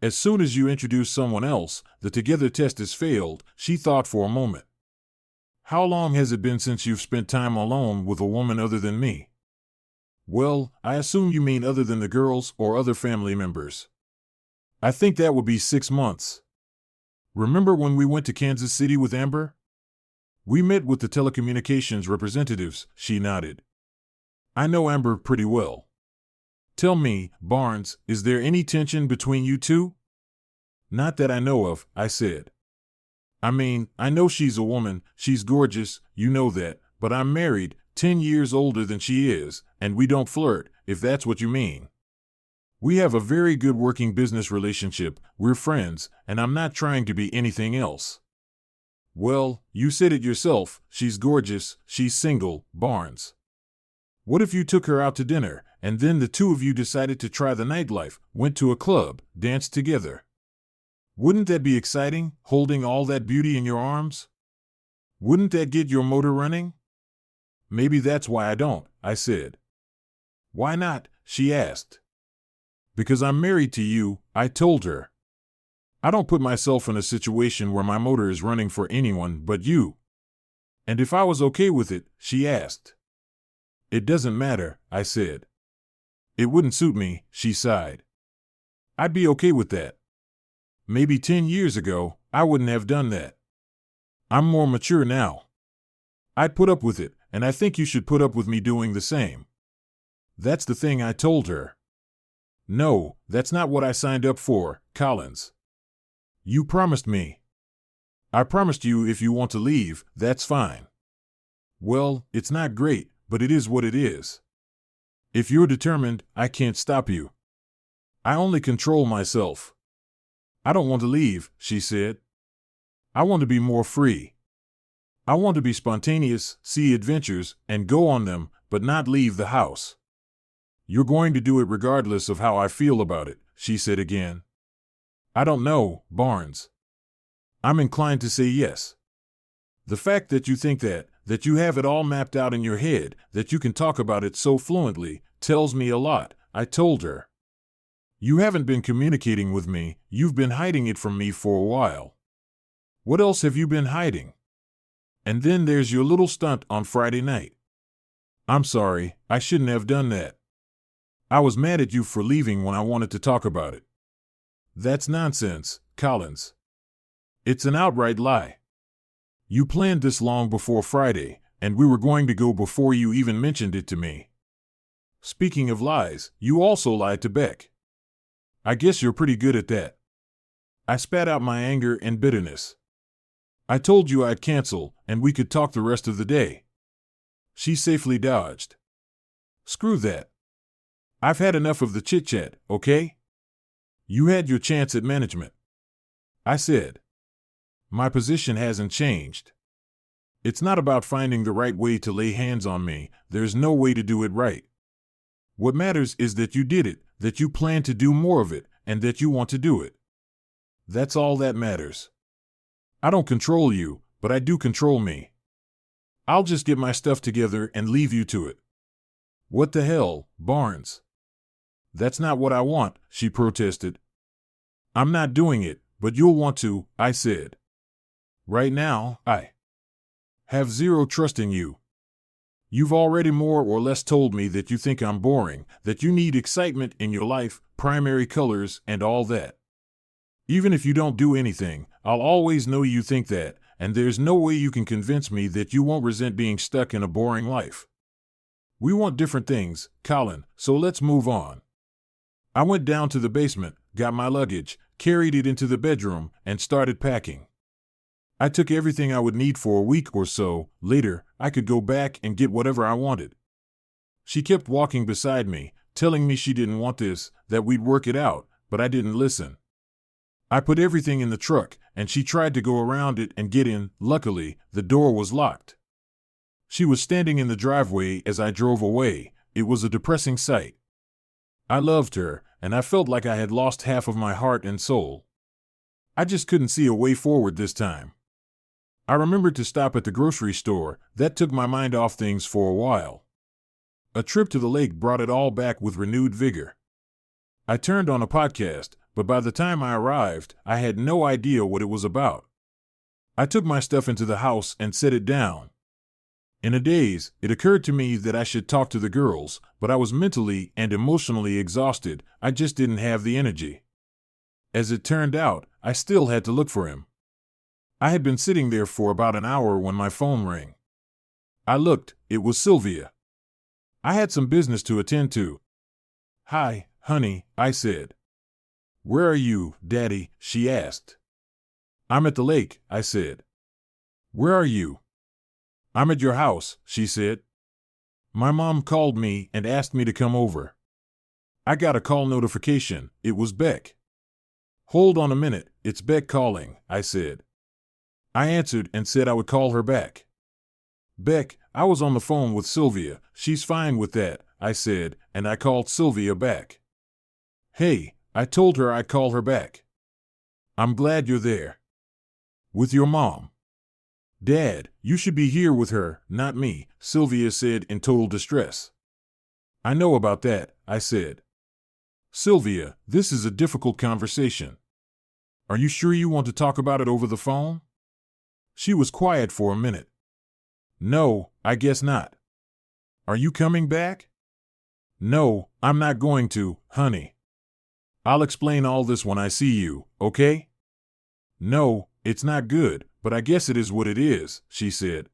As soon as you introduce someone else, the together test is failed, she thought for a moment. How long has it been since you've spent time alone with a woman other than me? Well, I assume you mean other than the girls or other family members. I think that would be 6 months. Remember when we went to Kansas City with Amber? We met with the telecommunications representatives, she nodded. I know Amber pretty well. Tell me, Barnes, is there any tension between you two? Not that I know of, I said. I mean, I know she's a woman, she's gorgeous, you know that, but I'm married, 10 years older than she is, and we don't flirt, if that's what you mean. We have a very good working business relationship, we're friends, and I'm not trying to be anything else. Well, you said it yourself, she's gorgeous, she's single, Barnes. What if you took her out to dinner, and then the two of you decided to try the nightlife, went to a club, danced together? Wouldn't that be exciting, holding all that beauty in your arms? Wouldn't that get your motor running? Maybe that's why I don't, I said. Why not? She asked. Because I'm married to you, I told her. I don't put myself in a situation where my motor is running for anyone but you. And if I was okay with it, she asked. It doesn't matter, I said. It wouldn't suit me, she sighed. I'd be okay with that. Maybe 10 years ago, I wouldn't have done that. I'm more mature now. I'd put up with it, and I think you should put up with me doing the same. That's the thing I told her. No, that's not what I signed up for, Collins. You promised me. I promised you if you want to leave, that's fine. Well, it's not great, but it is what it is. If you're determined, I can't stop you. I only control myself. I don't want to leave, she said. I want to be more free. I want to be spontaneous, see adventures, and go on them, but not leave the house. You're going to do it regardless of how I feel about it, she said again. I don't know, Barnes. I'm inclined to say yes. The fact that you think that you have it all mapped out in your head, that you can talk about it so fluently, tells me a lot, I told her. You haven't been communicating with me, you've been hiding it from me for a while. What else have you been hiding? And then there's your little stunt on Friday night. I'm sorry, I shouldn't have done that. I was mad at you for leaving when I wanted to talk about it. That's nonsense, Collins. It's an outright lie. You planned this long before Friday, and we were going to go before you even mentioned it to me. Speaking of lies, you also lied to Beck. I guess you're pretty good at that. I spat out my anger and bitterness. I told you I'd cancel, and we could talk the rest of the day. She safely dodged. Screw that. I've had enough of the chit-chat, okay? You had your chance at management. I said. My position hasn't changed. It's not about finding the right way to lay hands on me. There's no way to do it right. What matters is that you did it, that you plan to do more of it, and that you want to do it. That's all that matters. I don't control you, but I do control me. I'll just get my stuff together and leave you to it. What the hell, Barnes? That's not what I want, she protested. I'm not doing it, but you'll want to, I said. Right now, I have zero trust in you. You've already more or less told me that you think I'm boring, that you need excitement in your life, primary colors, and all that. Even if you don't do anything, I'll always know you think that, and there's no way you can convince me that you won't resent being stuck in a boring life. We want different things, Colin, so let's move on. I went down to the basement, got my luggage, carried it into the bedroom, and started packing. I took everything I would need for a week or so. Later, I could go back and get whatever I wanted. She kept walking beside me, telling me she didn't want this, that we'd work it out, but I didn't listen. I put everything in the truck, and she tried to go around it and get in. Luckily, the door was locked. She was standing in the driveway as I drove away. It was a depressing sight. I loved her, and I felt like I had lost half of my heart and soul. I just couldn't see a way forward this time. I remembered to stop at the grocery store. That took my mind off things for a while. A trip to the lake brought it all back with renewed vigor. I turned on a podcast, but by the time I arrived, I had no idea what it was about. I took my stuff into the house and set it down. In a daze, it occurred to me that I should talk to the girls, but I was mentally and emotionally exhausted. I just didn't have the energy. As it turned out, I still had to look for him. I had been sitting there for about an hour when my phone rang. I looked. It was Sylvia. I had some business to attend to. "Hi, honey," I said. "Where are you, Daddy?" she asked. "I'm at the lake," I said. "Where are you?" "I'm at your house," she said. "My mom called me and asked me to come over." I got a call notification. It was Beck. "Hold on a minute, it's Beck calling," I said. I answered and said I would call her back. "Beck, I was on the phone with Sylvia. She's fine with that," I said, and I called Sylvia back. "Hey," I told her I'd call her back. "I'm glad you're there." "With your mom." "Dad, you should be here with her, not me," Sylvia said in total distress. "I know about that," I said. "Sylvia, this is a difficult conversation. Are you sure you want to talk about it over the phone?" She was quiet for a minute. "No, I guess not." "Are you coming back?" "No, I'm not going to, honey. I'll explain all this when I see you, okay?" "No, it's not good, but I guess it is what it is," she said.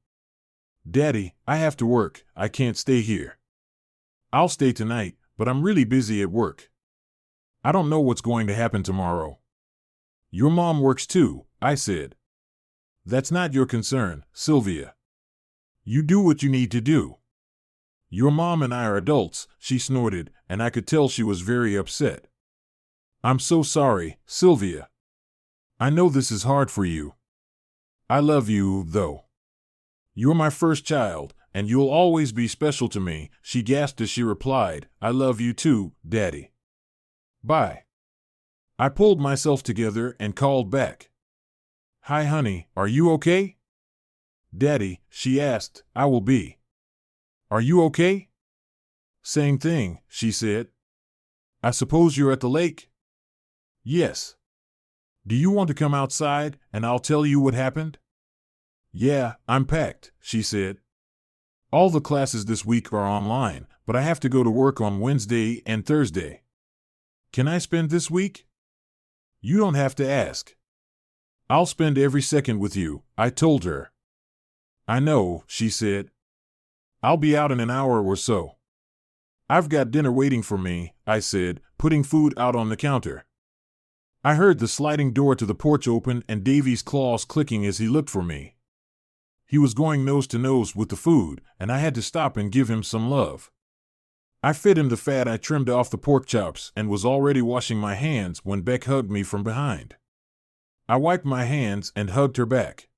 "Daddy, I have to work. I can't stay here. I'll stay tonight, but I'm really busy at work. I don't know what's going to happen tomorrow." "Your mom works too," I said. "That's not your concern, Sylvia. You do what you need to do." "Your mom and I are adults," she snorted, and I could tell she was very upset. "I'm so sorry, Sylvia. I know this is hard for you. I love you, though. You're my first child, and you'll always be special to me," she gasped as she replied, "I love you too, Daddy. Bye." I pulled myself together and called back. "Hi, honey, are you okay?" "Daddy," she asked, "I will be. Are you okay?" "Same thing," she said. "I suppose you're at the lake?" "Yes." "Do you want to come outside, and I'll tell you what happened?" "Yeah, I'm packed," she said. "All the classes this week are online, but I have to go to work on Wednesday and Thursday. Can I spend this week?" "You don't have to ask. I'll spend every second with you," I told her. "I know," she said. "I'll be out in an hour or so." "I've got dinner waiting for me," I said, putting food out on the counter. I heard the sliding door to the porch open and Davy's claws clicking as he looked for me. He was going nose to nose with the food, and I had to stop and give him some love. I fed him the fat I trimmed off the pork chops and was already washing my hands when Beck hugged me from behind. I wiped my hands and hugged her back.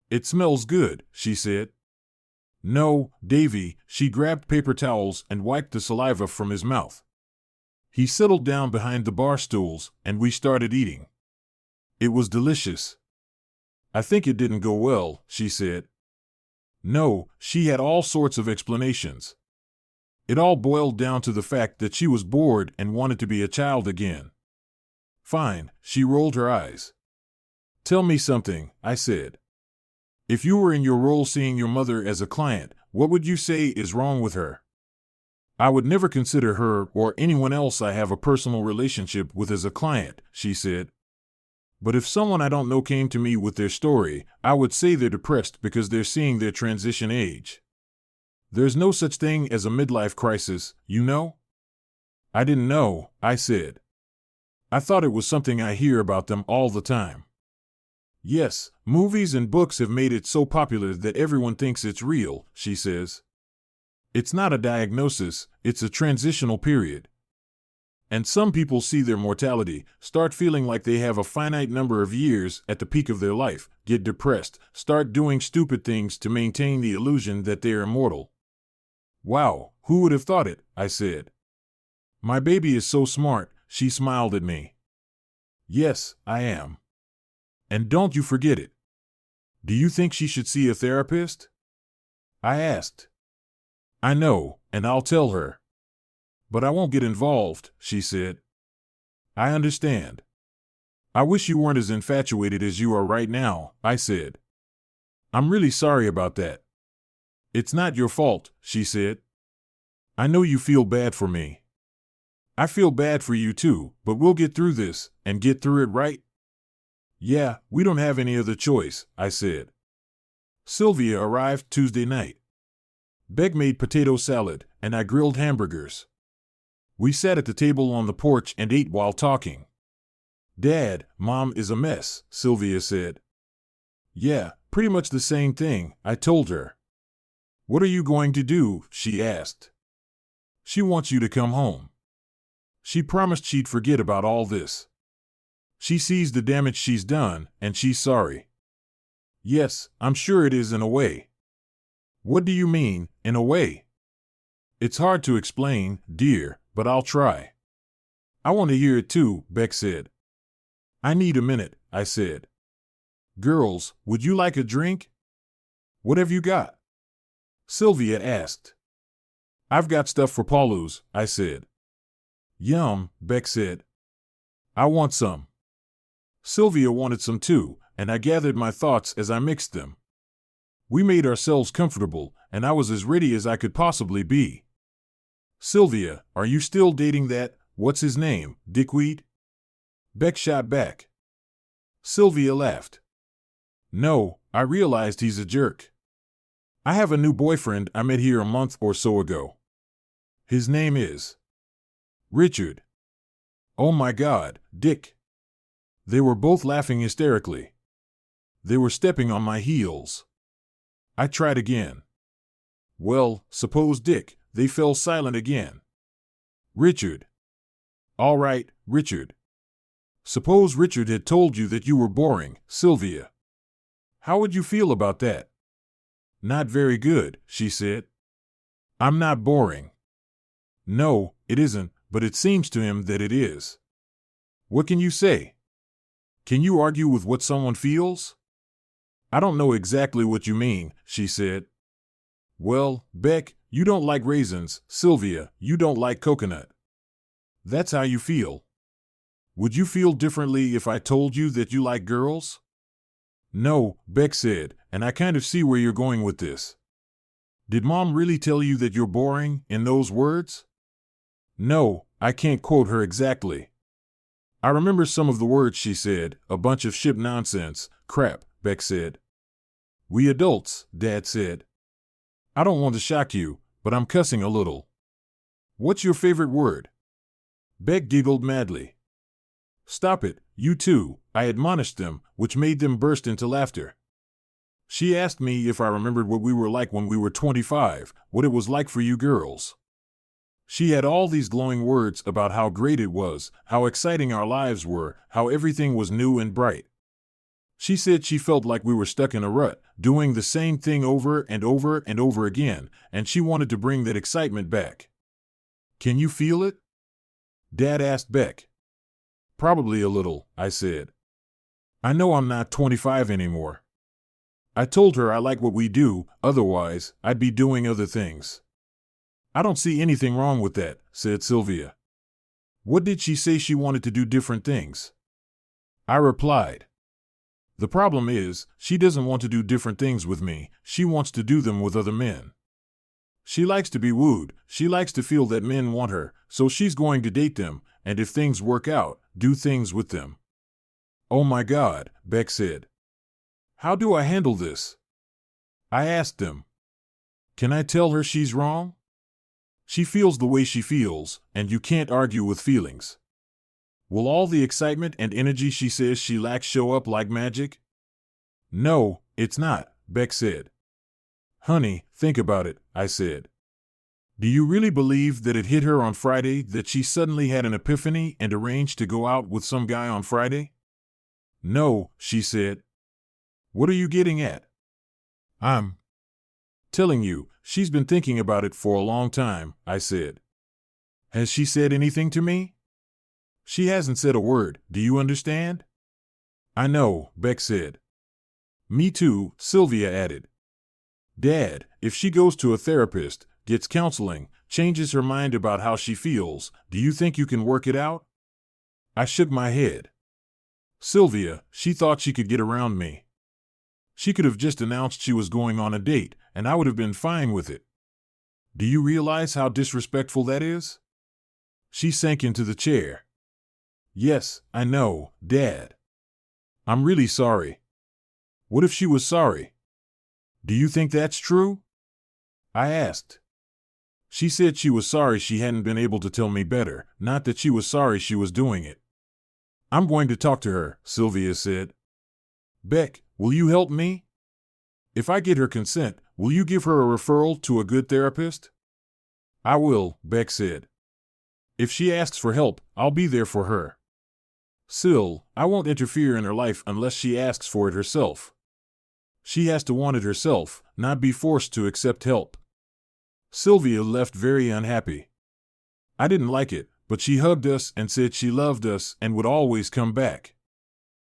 "It smells good," she said. "No, Davy." She grabbed paper towels and wiped the saliva from his mouth. He settled down behind the bar stools, and we started eating. It was delicious. "I think it didn't go well," she said. No, she had all sorts of explanations. It all boiled down to the fact that she was bored and wanted to be a child again. "Fine," she rolled her eyes. "Tell me something," I said. "If you were in your role seeing your mother as a client, what would you say is wrong with her?" "I would never consider her or anyone else I have a personal relationship with as a client," she said. "But if someone I don't know came to me with their story, I would say they're depressed because they're seeing their transition age. There's no such thing as a midlife crisis, you know?" "I didn't know," I said. "I thought it was something I hear about them all the time." "Yes, movies and books have made it so popular that everyone thinks it's real," she says. "It's not a diagnosis, it's a transitional period. And some people see their mortality, start feeling like they have a finite number of years at the peak of their life, get depressed, start doing stupid things to maintain the illusion that they're immortal." "Wow, who would have thought it?" I said. "My baby is so smart," she smiled at me. "Yes, I am. And don't you forget it." "Do you think she should see a therapist?" I asked. "I know, and I'll tell her. But I won't get involved," she said. "I understand. I wish you weren't as infatuated as you are right now," I said. "I'm really sorry about that." "It's not your fault," she said. "I know you feel bad for me. I feel bad for you too, but we'll get through this, and get through it right." "Yeah, we don't have any other choice," I said. Sylvia arrived Tuesday night. Beck made potato salad, and I grilled hamburgers. We sat at the table on the porch and ate while talking. "Dad, Mom is a mess," Sylvia said. "Yeah, pretty much the same thing," I told her. "What are you going to do?" she asked. "She wants you to come home. She promised she'd forget about all this. She sees the damage she's done, and she's sorry." "Yes, I'm sure it is in a way." "What do you mean, in a way?" "It's hard to explain, dear, but I'll try." "I want to hear it too," Beck said. "I need a minute," I said. "Girls, would you like a drink?" "What have you got?" Sylvia asked. "I've got stuff for Paulu's," I said. "Yum," Beck said. "I want some." Sylvia wanted some too, and I gathered my thoughts as I mixed them. We made ourselves comfortable, and I was as ready as I could possibly be. "Sylvia, are you still dating that, what's his name, dickweed?" Beck shot back. Sylvia laughed. "No, I realized he's a jerk. I have a new boyfriend I met here a month or so ago. His name is Richard." "Oh my God, Dick." They were both laughing hysterically. They were stepping on my heels. I tried again. "Well, suppose Dick." They fell silent again. "Richard." "All right, Richard. Suppose Richard had told you that you were boring, Sylvia. How would you feel about that?" "Not very good," she said. "I'm not boring." "No, it isn't, but it seems to him that it is." "What can you say? Can you argue with what someone feels?" "I don't know exactly what you mean," she said. "Well, Beck, you don't like raisins, Sylvia, you don't like coconut. That's how you feel. Would you feel differently if I told you that you like girls?" "No," Beck said, "and I kind of see where you're going with this. Did Mom really tell you that you're boring, in those words?" "No, I can't quote her exactly. I remember some of the words she said, a bunch of ship nonsense, crap," Beck said. "We adults," Dad said. "I don't want to shock you, but I'm cussing a little." "What's your favorite word?" Beck giggled madly. "Stop it, you two," I admonished them, which made them burst into laughter. She asked me if I remembered what we were like when we were 25, what it was like for you girls. She had all these glowing words about how great it was, how exciting our lives were, how everything was new and bright. She said she felt like we were stuck in a rut, doing the same thing over and over and over again, and she wanted to bring that excitement back. Can you feel it? Dad asked Beck. Probably a little, I said. I know I'm not 25 anymore. I told her I like what we do, otherwise, I'd be doing other things. I don't see anything wrong with that, said Sylvia. What did she say she wanted to do different things? I replied. The problem is, she doesn't want to do different things with me, she wants to do them with other men. She likes to be wooed, she likes to feel that men want her, so she's going to date them, and if things work out, do things with them. Oh my God, Beck said. How do I handle this? I asked them. Can I tell her she's wrong? She feels the way she feels, and you can't argue with feelings. Will all the excitement and energy she says she lacks show up like magic? No, it's not, Beck said. Honey, think about it, I said. Do you really believe that it hit her on Friday that she suddenly had an epiphany and arranged to go out with some guy on Friday? No, she said. What are you getting at? I'm telling you, she's been thinking about it for a long time, I said. Has she said anything to me? She hasn't said a word, do you understand? I know, Beck said. Me too, Sylvia added. Dad, if she goes to a therapist, gets counseling, changes her mind about how she feels, do you think you can work it out? I shook my head. Sylvia, she thought she could get around me. She could have just announced she was going on a date, and I would have been fine with it. Do you realize how disrespectful that is? She sank into the chair. Yes, I know, Dad. I'm really sorry. What if she was sorry? Do you think that's true? I asked. She said she was sorry she hadn't been able to tell me better, not that she was sorry she was doing it. I'm going to talk to her, Sylvia said. Beck, will you help me? If I get her consent, will you give her a referral to a good therapist? I will, Beck said. If she asks for help, I'll be there for her. Syl, I won't interfere in her life unless she asks for it herself. She has to want it herself, not be forced to accept help. Sylvia left very unhappy. I didn't like it, but she hugged us and said she loved us and would always come back.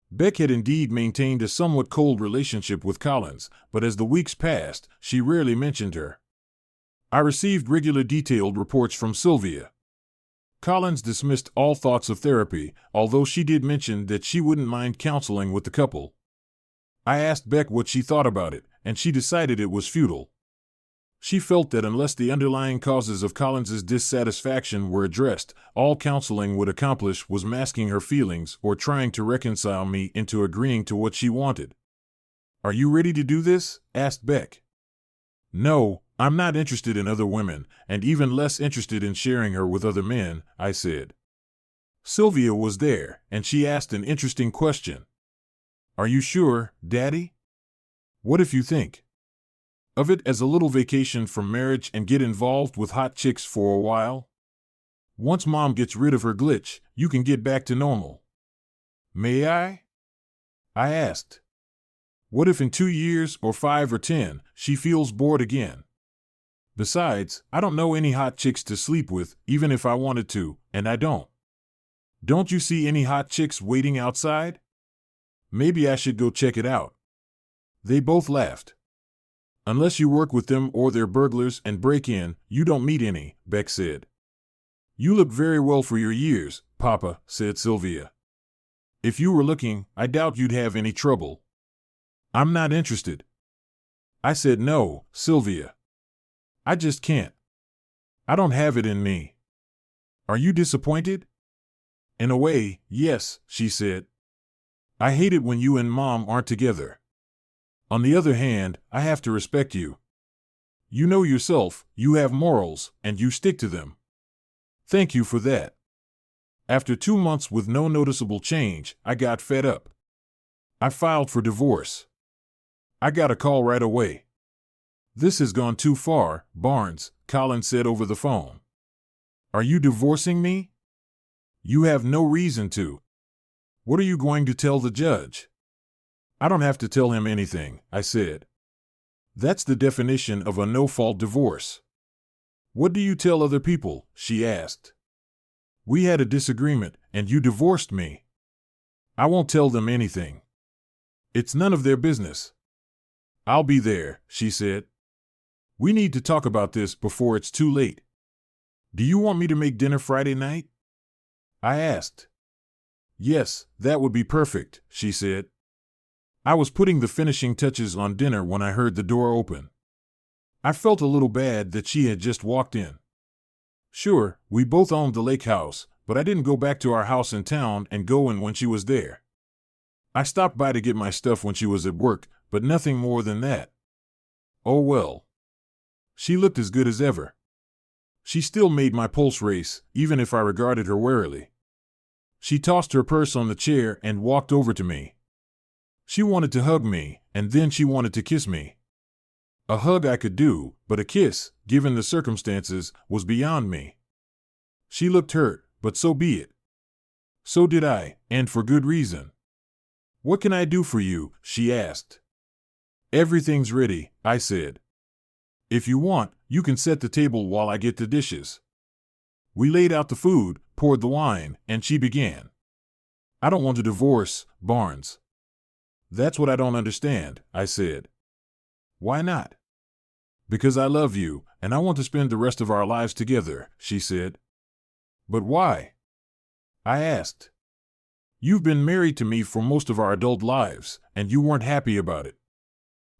Beck had indeed maintained a somewhat cold relationship with Collins, but as the weeks passed, she rarely mentioned her. I received regular detailed reports from Sylvia. Collins dismissed all thoughts of therapy, although she did mention that she wouldn't mind counseling with the couple. I asked Beck what she thought about it, and she decided it was futile. She felt that unless the underlying causes of Collins's dissatisfaction were addressed, all counseling would accomplish was masking her feelings or trying to reconcile me into agreeing to what she wanted. Are you ready to do this? Asked Beck. No, I'm not interested in other women, and even less interested in sharing her with other men, I said. Sylvia was there, and she asked an interesting question. Are you sure, Daddy? What if you think of it as a little vacation from marriage and get involved with hot chicks for a while? Once Mom gets rid of her glitch, you can get back to normal. May I? I asked. What if in 2 years or 5 or 10, she feels bored again? Besides, I don't know any hot chicks to sleep with, even if I wanted to, and I don't. Don't you see any hot chicks waiting outside? Maybe I should go check it out. They both laughed. Unless you work with them or they're burglars and break in, you don't meet any, Beck said. You look very well for your years, Papa, said Sylvia. If you were looking, I doubt you'd have any trouble. I'm not interested. I said no, Sylvia. I just can't. I don't have it in me. Are you disappointed? In a way, yes, she said. I hate it when you and Mom aren't together. On the other hand, I have to respect you. You know yourself, you have morals, and you stick to them. Thank you for that. After 2 months with no noticeable change, I got fed up. I filed for divorce. I got a call right away. This has gone too far, Barnes, Collins said over the phone. Are you divorcing me? You have no reason to. What are you going to tell the judge? I don't have to tell him anything, I said. That's the definition of a no-fault divorce. What do you tell other people? She asked. We had a disagreement, and you divorced me. I won't tell them anything. It's none of their business. I'll be there, she said. We need to talk about this before it's too late. Do you want me to make dinner Friday night? I asked. Yes, that would be perfect, she said. I was putting the finishing touches on dinner when I heard the door open. I felt a little bad that she had just walked in. Sure, we both owned the lake house, but I didn't go back to our house in town and go in when she was there. I stopped by to get my stuff when she was at work, but nothing more than that. Oh well. She looked as good as ever. She still made my pulse race, even if I regarded her warily. She tossed her purse on the chair and walked over to me. She wanted to hug me, and then she wanted to kiss me. A hug I could do, but a kiss, given the circumstances, was beyond me. She looked hurt, but so be it. So did I, and for good reason. What can I do for you? She asked. Everything's ready, I said. If you want, you can set the table while I get the dishes. We laid out the food, poured the wine, and she began. I don't want a divorce, Barnes. That's what I don't understand, I said. Why not? Because I love you, and I want to spend the rest of our lives together, she said. But why? I asked. You've been married to me for most of our adult lives, and you weren't happy about it.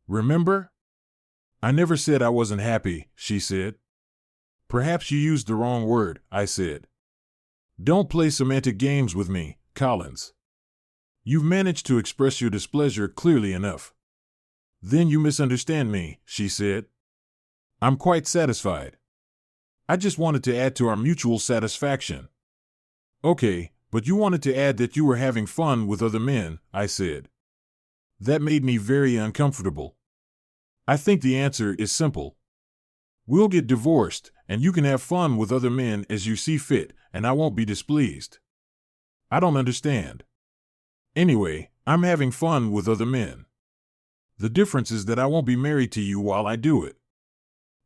Remember? I never said I wasn't happy, she said. Perhaps you used the wrong word, I said. Don't play semantic games with me, Collins. You've managed to express your displeasure clearly enough. Then you misunderstand me, she said. I'm quite satisfied. I just wanted to add to our mutual satisfaction. Okay, but you wanted to add that you were having fun with other men, I said. That made me very uncomfortable. I think the answer is simple. We'll get divorced, and you can have fun with other men as you see fit, and I won't be displeased. I don't understand. Anyway, I'm having fun with other men. The difference is that I won't be married to you while I do it.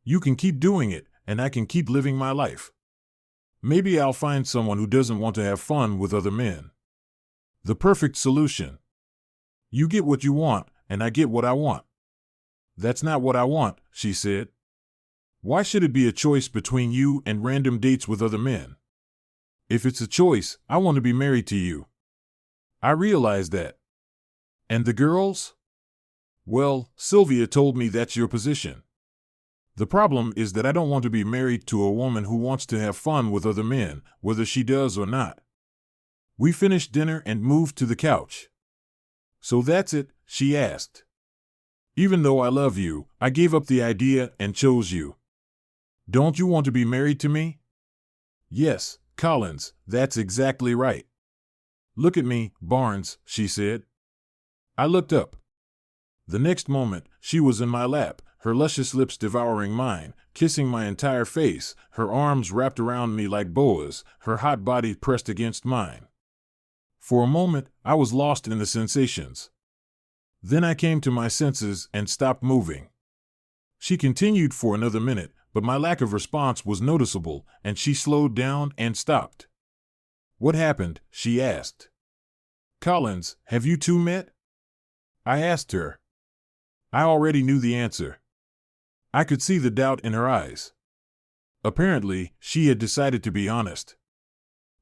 You can keep doing it, and I can keep living my life. Maybe I'll find someone who doesn't want to have fun with other men. The perfect solution. You get what you want, and I get what I want. That's not what I want, she said. Why should it be a choice between you and random dates with other men? If it's a choice, I want to be married to you. I realize that. And the girls? Well, Sylvia told me that's your position. The problem is that I don't want to be married to a woman who wants to have fun with other men, whether she does or not. We finished dinner and moved to the couch. So that's it, she asked. Even though I love you, I gave up the idea and chose you. Don't you want to be married to me? Yes, Collins, that's exactly right. Look at me, Barnes, she said. I looked up. The next moment, she was in my lap, her luscious lips devouring mine, kissing my entire face, her arms wrapped around me like boas, her hot body pressed against mine. For a moment, I was lost in the sensations. Then I came to my senses and stopped moving. She continued for another minute, but my lack of response was noticeable, and she slowed down and stopped. What happened? She asked. Collins, have you two met? I asked her. I already knew the answer. I could see the doubt in her eyes. Apparently, she had decided to be honest.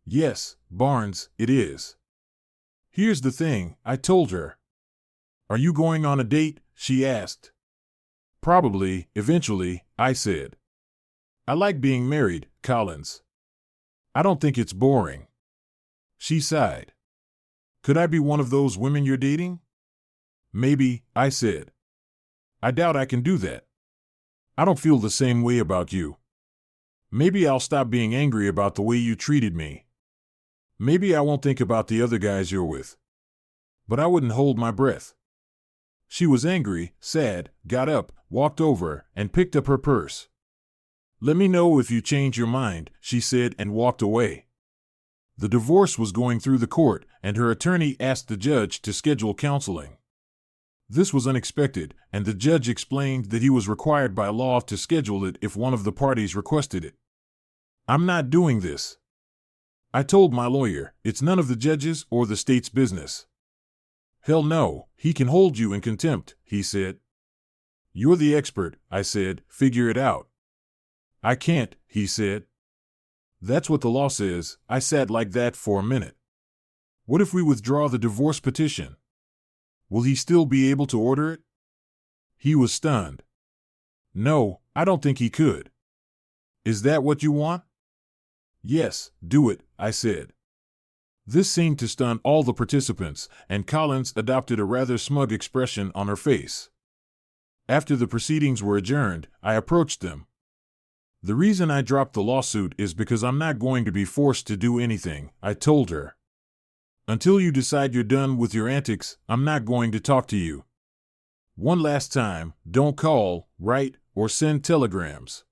Yes, Barnes, it is. Here's the thing, I told her. Are you going on a date? She asked. Probably, eventually, I said. I like being married, Collins. I don't think it's boring. She sighed. Could I be one of those women you're dating? Maybe, I said. I doubt I can do that. I don't feel the same way about you. Maybe I'll stop being angry about the way you treated me. Maybe I won't think about the other guys you're with. But I wouldn't hold my breath. She was angry, sad, got up, walked over, and picked up her purse. "Let me know if you change your mind," she said and walked away. The divorce was going through the court, and her attorney asked the judge to schedule counseling. This was unexpected, and the judge explained that he was required by law to schedule it if one of the parties requested it. "I'm not doing this," I told my lawyer. "It's none of the judge's or the state's business." "Hell no, he can hold you in contempt," he said. "You're the expert," I said. "Figure it out." "I can't," he said. "That's what the law says." I sat like that for a minute. "What if we withdraw the divorce petition? Will he still be able to order it?" He was stunned. "No, I don't think he could." "Is that what you want?" "Yes, do it," I said. This seemed to stun all the participants, and Collins adopted a rather smug expression on her face. After the proceedings were adjourned, I approached them. "The reason I dropped the lawsuit is because I'm not going to be forced to do anything," I told her. "Until you decide you're done with your antics, I'm not going to talk to you. One last time, don't call, write, or send telegrams.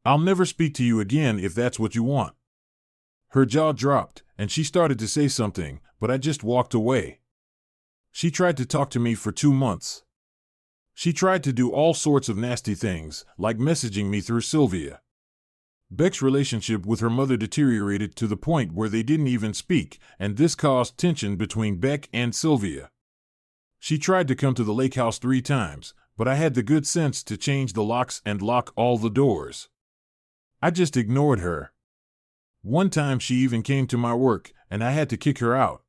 I'll never speak to you again if that's what you want." Her jaw dropped, and she started to say something, but I just walked away. She tried to talk to me for 2 months. She tried to do all sorts of nasty things, like messaging me through Sylvia. Beck's relationship with her mother deteriorated to the point where they didn't even speak, and this caused tension between Beck and Sylvia. She tried to come to the lake house 3 times, but I had the good sense to change the locks and lock all the doors. I just ignored her. One time she even came to my work, and I had to kick her out.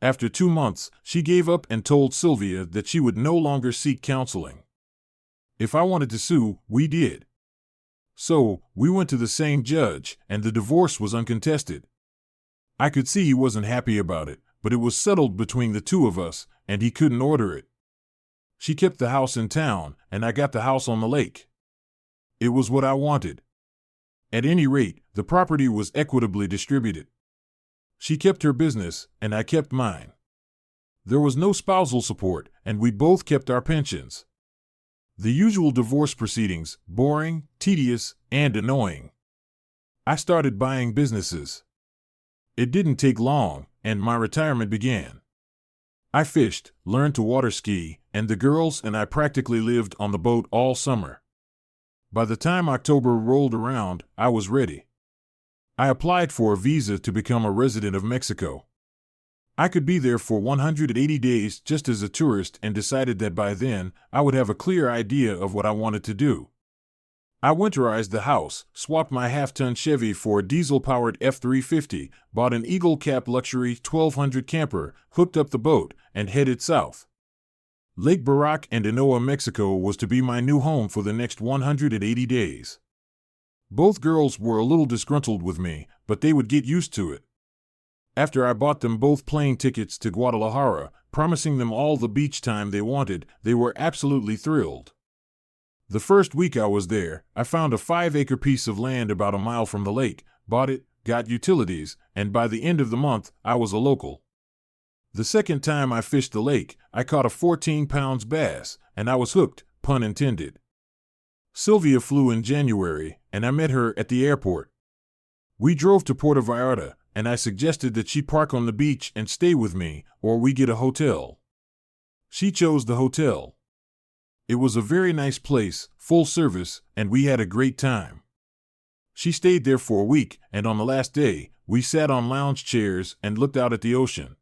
After 2 months, she gave up and told Sylvia that she would no longer seek counseling. If I wanted to sue, we did. So, we went to the same judge, and the divorce was uncontested. I could see he wasn't happy about it, but it was settled between the 2 of us, and he couldn't order it. She kept the house in town, and I got the house on the lake. It was what I wanted. At any rate, the property was equitably distributed. She kept her business, and I kept mine. There was no spousal support, and we both kept our pensions. The usual divorce proceedings, boring, tedious, and annoying. I started buying businesses. It didn't take long, and my retirement began. I fished, learned to water ski, and the girls and I practically lived on the boat all summer. By the time October rolled around, I was ready. I applied for a visa to become a resident of Mexico. I could be there for 180 days just as a tourist and decided that by then, I would have a clear idea of what I wanted to do. I winterized the house, swapped my half-ton Chevy for a diesel-powered F-350, bought an Eagle Cap Luxury 1200 camper, hooked up the boat, and headed south. Lake Barak and Inoa, Mexico was to be my new home for the next 180 days. Both girls were a little disgruntled with me, but they would get used to it. After I bought them both plane tickets to Guadalajara, promising them all the beach time they wanted, they were absolutely thrilled. The first week I was there, I found a 5-acre piece of land about a mile from the lake, bought it, got utilities, and by the end of the month, I was a local. The second time I fished the lake, I caught a 14-pound bass, and I was hooked, pun intended. Sylvia flew in January, and I met her at the airport. We drove to Puerto Vallarta, and I suggested that she park on the beach and stay with me, or we get a hotel. She chose the hotel. It was a very nice place, full service, and we had a great time. She stayed there for a week, and on the last day, we sat on lounge chairs and looked out at the ocean.